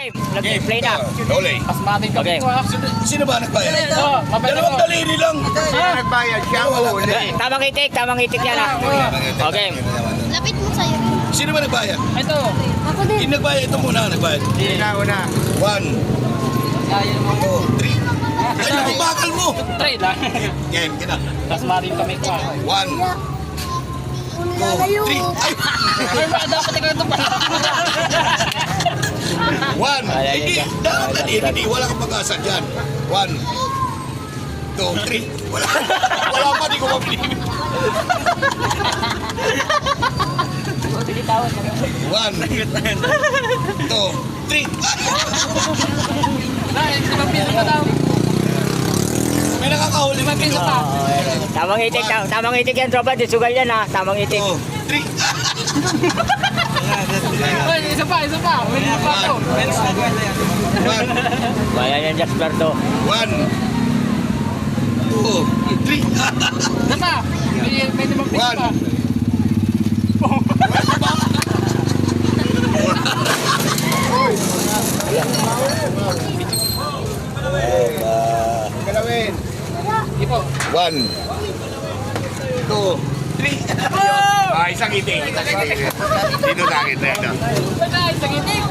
game. Nag-play na. Dole. Mas mating kami Okay. ko ha. Sino ba nagbayad? Oo, mabait Dalawang ako. daliri lang. Nagbayad siya ang huli. Tamang itik yan ha. Okay. Lapit mo sa'yo. Sino ba nagbayad? Ito. Ako din. Yung nagbayad, ito muna nagbayad. Una. 1, 2, 3. Ay, naku, bakal mo. Trade lang. Game, kita. Mas mating kami ko ha. 1, 2, 3. Ay, Ay, ba, dapat ikaw ito pala. 1. Ay, Hindi, ay, dapat hindi. Wala kang pag-asa dyan. 1, 2, 3. Wala pa, di ko mapili. 1, 2, 3. Ay, 5 piso pa daw. May nakakahuli. 5 piso pa. Tamang itik yan, tropa. Disugal yan ha. Tamang itik. 2, 3. Ay, isa pa. May isa pa ako. 1, Bayan yan, Jasper to. 1, 2, 3. Isa pa. May 5 piso pa. 1, Hindi po. 2, 3. Ah, isang itik. Dito sa akin na ito. Ay, sagitik.